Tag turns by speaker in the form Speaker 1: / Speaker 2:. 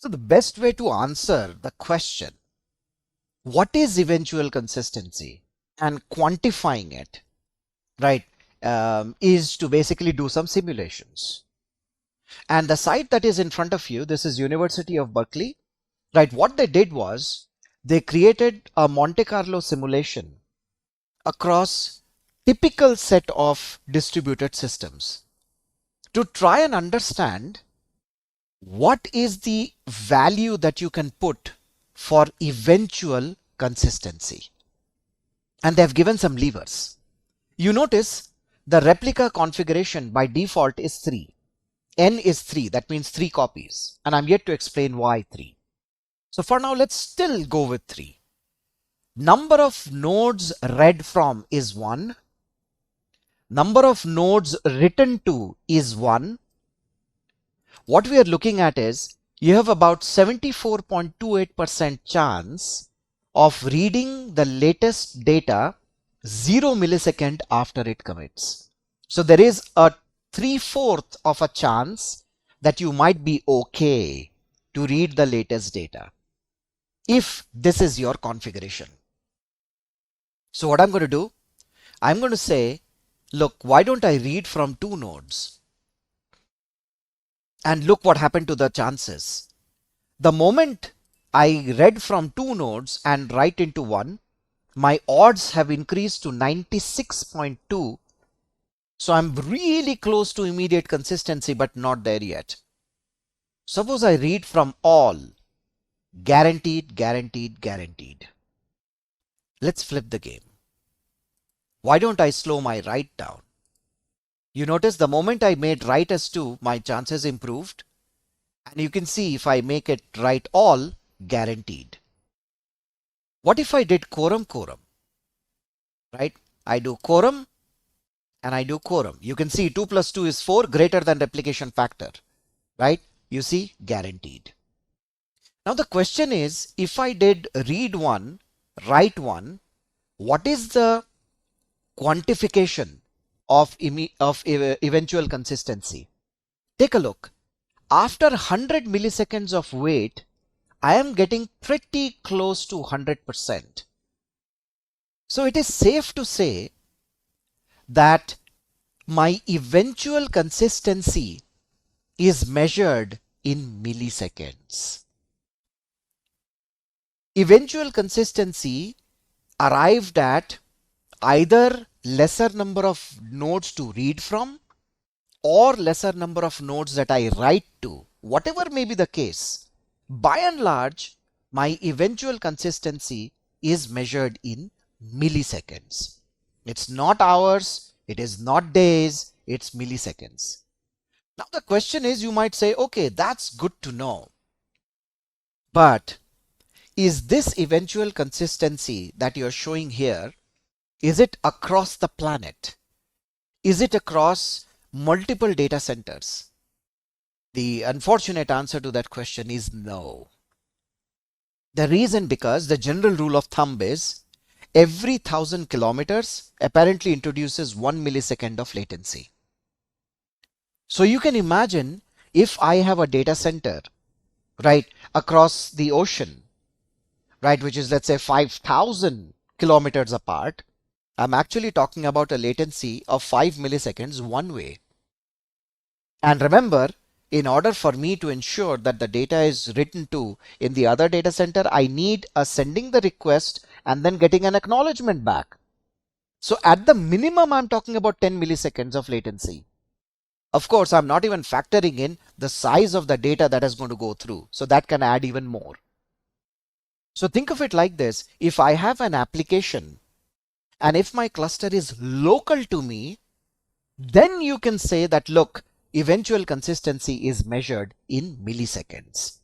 Speaker 1: So the best way to answer the question, what is eventual consistency, and quantifying it, right, is to basically do some simulations. And the site that is in front of you, this is University of Berkeley, right? What they did was they created a Monte Carlo simulation across typical set of distributed systems to try and understand what is the value that you can put for eventual consistency. And they've given some levers. You notice the replica configuration by default is 3. N is 3, that means 3 copies. And I'm yet to explain why 3. So for now, let's still go with 3. Number of nodes read from is 1. Number of nodes written to is 1. What we are looking at is you have about 74.28% chance of reading the latest data 0 millisecond after it commits. So there is a 3/4 of a chance that you might be okay to read the latest data if this is your configuration. So what I'm going to do, I'm going to say, look, why don't I read from 2 nodes? And look what happened to the chances. The moment I read from 2 nodes and write into 1, my odds have increased to 96.2. So I'm really close to immediate consistency, but not there yet. Suppose I read from all, guaranteed, guaranteed, guaranteed. Let's flip the game. Why don't I slow my write down? You notice the moment I made write as 2, my chances improved. And you can see if I make it write all, guaranteed. What if I did quorum, right? I do quorum and I do quorum. You can see 2 plus 2 is 4, greater than replication factor, right? You see, guaranteed. Now the question is, if I did read 1, write 1, what is the quantification of eventual consistency? Take a look. After 100 milliseconds of wait, I am getting pretty close to 100%. So it is safe to say that my eventual consistency is measured in milliseconds. Eventual consistency arrived at either lesser number of nodes to read from or lesser number of nodes that I write to, whatever may be the case. By and large, my eventual consistency is measured in milliseconds. It's not hours, it is not days, it's milliseconds. Now the question is, you might say, okay, that's good to know. But is this eventual consistency that you're showing here, is it across the planet? Is it across multiple data centers? The unfortunate answer to that question is no. The reason because the general rule of thumb is every 1,000 kilometers apparently introduces 1 millisecond of latency. So you can imagine if I have a data center, right, across the ocean, right, which is let's say 5,000 kilometers apart, I'm actually talking about a latency of 5 milliseconds one way. And remember, in order for me to ensure that the data is written to in the other data center, I need sending the request and then getting an acknowledgement back. So at the minimum, I'm talking about 10 milliseconds of latency. Of course, I'm not even factoring in the size of the data that is going to go through. So that can add even more. So think of it like this. If I have an application and if my cluster is local to me, then you can say that, look, eventual consistency is measured in milliseconds.